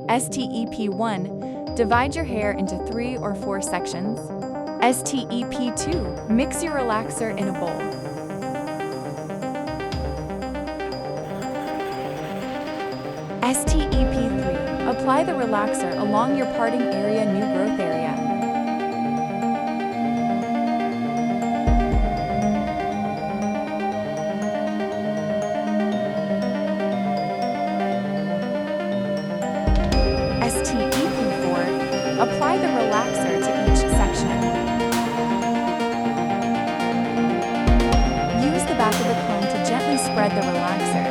STEP1. Divide your hair into 3 or 4 sections. STEP2. Mix your relaxer in a bowl. STEP3. Apply the relaxer along your parting area, new growth area. STEP4. Apply the relaxer to each section. Use the back of the comb to gently spread the relaxer.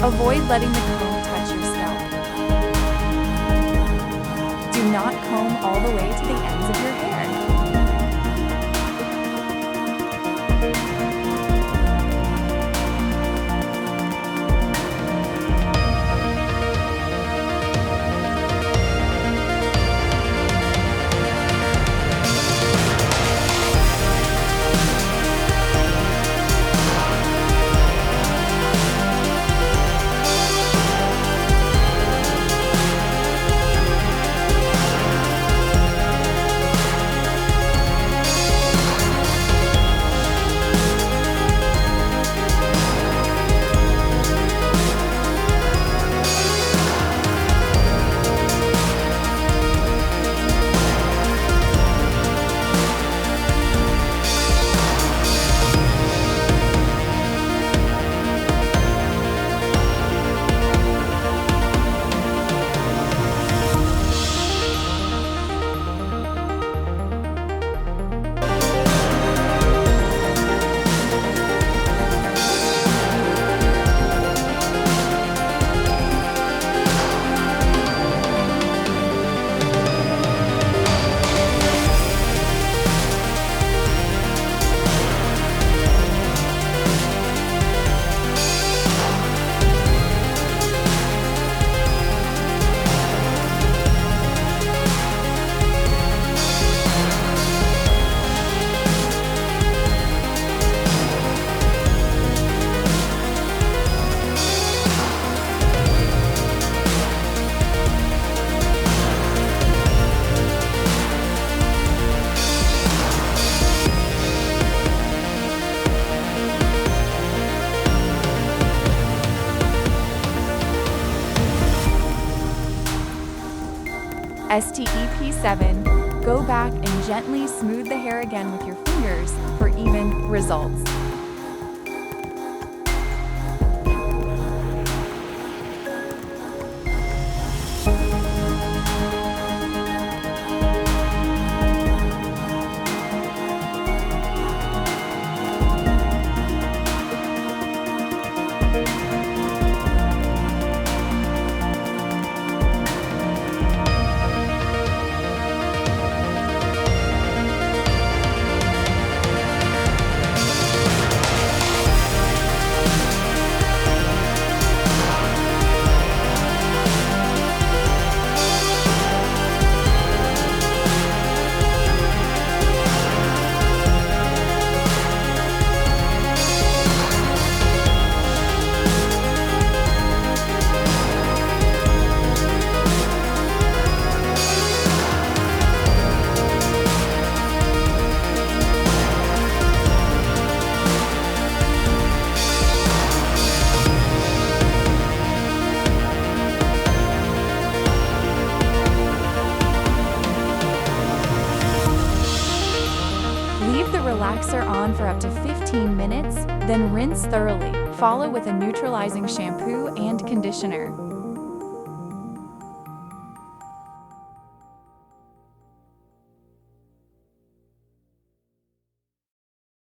Avoid letting the comb touch your scalp. Do not comb all the way to the ends of your hair. Step 7. Go back and gently smooth the hair again with your fingers for even results. Leave the relaxer on for up to 15 minutes, then rinse thoroughly. Follow with a neutralizing shampoo and conditioner.